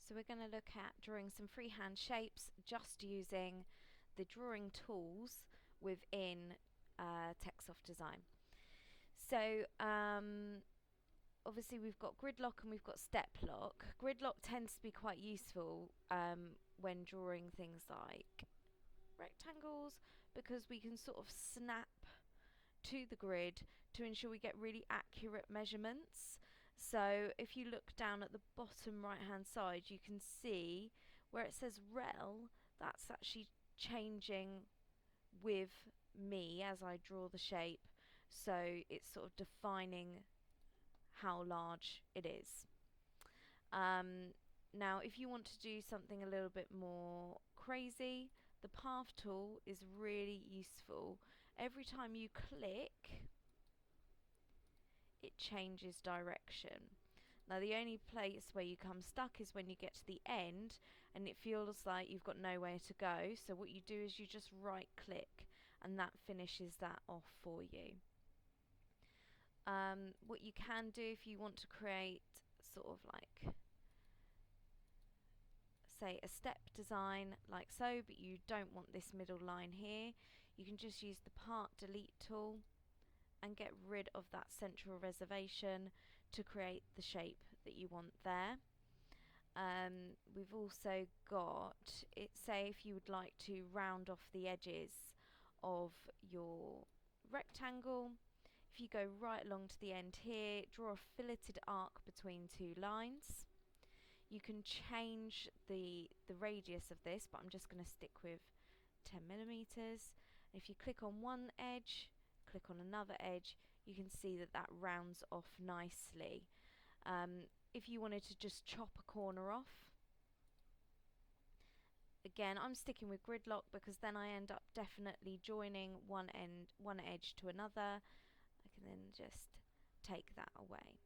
So we're going to look at drawing some freehand shapes just using the drawing tools within Techsoft Design. So obviously we've got gridlock and we've got step lock. Gridlock tends to be quite useful when drawing things like rectangles, because we can sort of snap to the grid to ensure we get really accurate measurements. So if you look down at the bottom right hand side, you can see where it says rel, that's actually changing with me as I draw the shape, so it's sort of defining how large it is. Now if you want to do something a little bit more crazy, the path tool is really useful. Every time you click, it changes direction. Now the only place where you come stuck is when you get to the end and it feels like you've got nowhere to go, so what you do is you just right click and that finishes that off for you. What you can do if you want to create sort of like, say, a step design like so, but you don't want this middle line here, you can just use the part delete tool and get rid of that central reservation to create the shape that you want there. We've also got it, say if you would like to round off the edges of your rectangle, if you go right along to the end here, draw a filleted arc between two lines. You can change the radius of this, but I'm just going to stick with 10 millimeters. If you click on one edge, click on another edge, you can see that that rounds off nicely. If you wanted to just chop a corner off, again I'm sticking with gridlock because then I end up definitely joining one edge to another. I can then just take that away.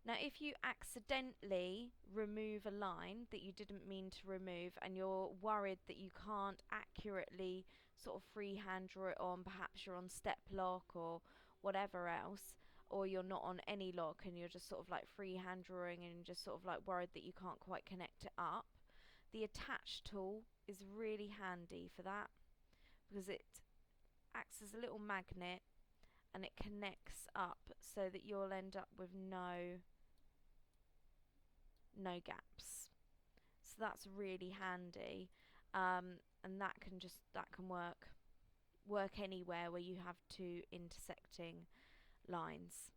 Now if you accidentally remove a line that you didn't mean to remove and you're worried that you can't accurately sort of freehand draw it on, perhaps you're on step lock or whatever else, or you're not on any lock and you're just sort of like freehand drawing and just sort of like worried that you can't quite connect it up, the attach tool is really handy for that because it acts as a little magnet and it connects up so that you'll end up with no gaps. So that's really handy, and that can work anywhere where you have two intersecting lines.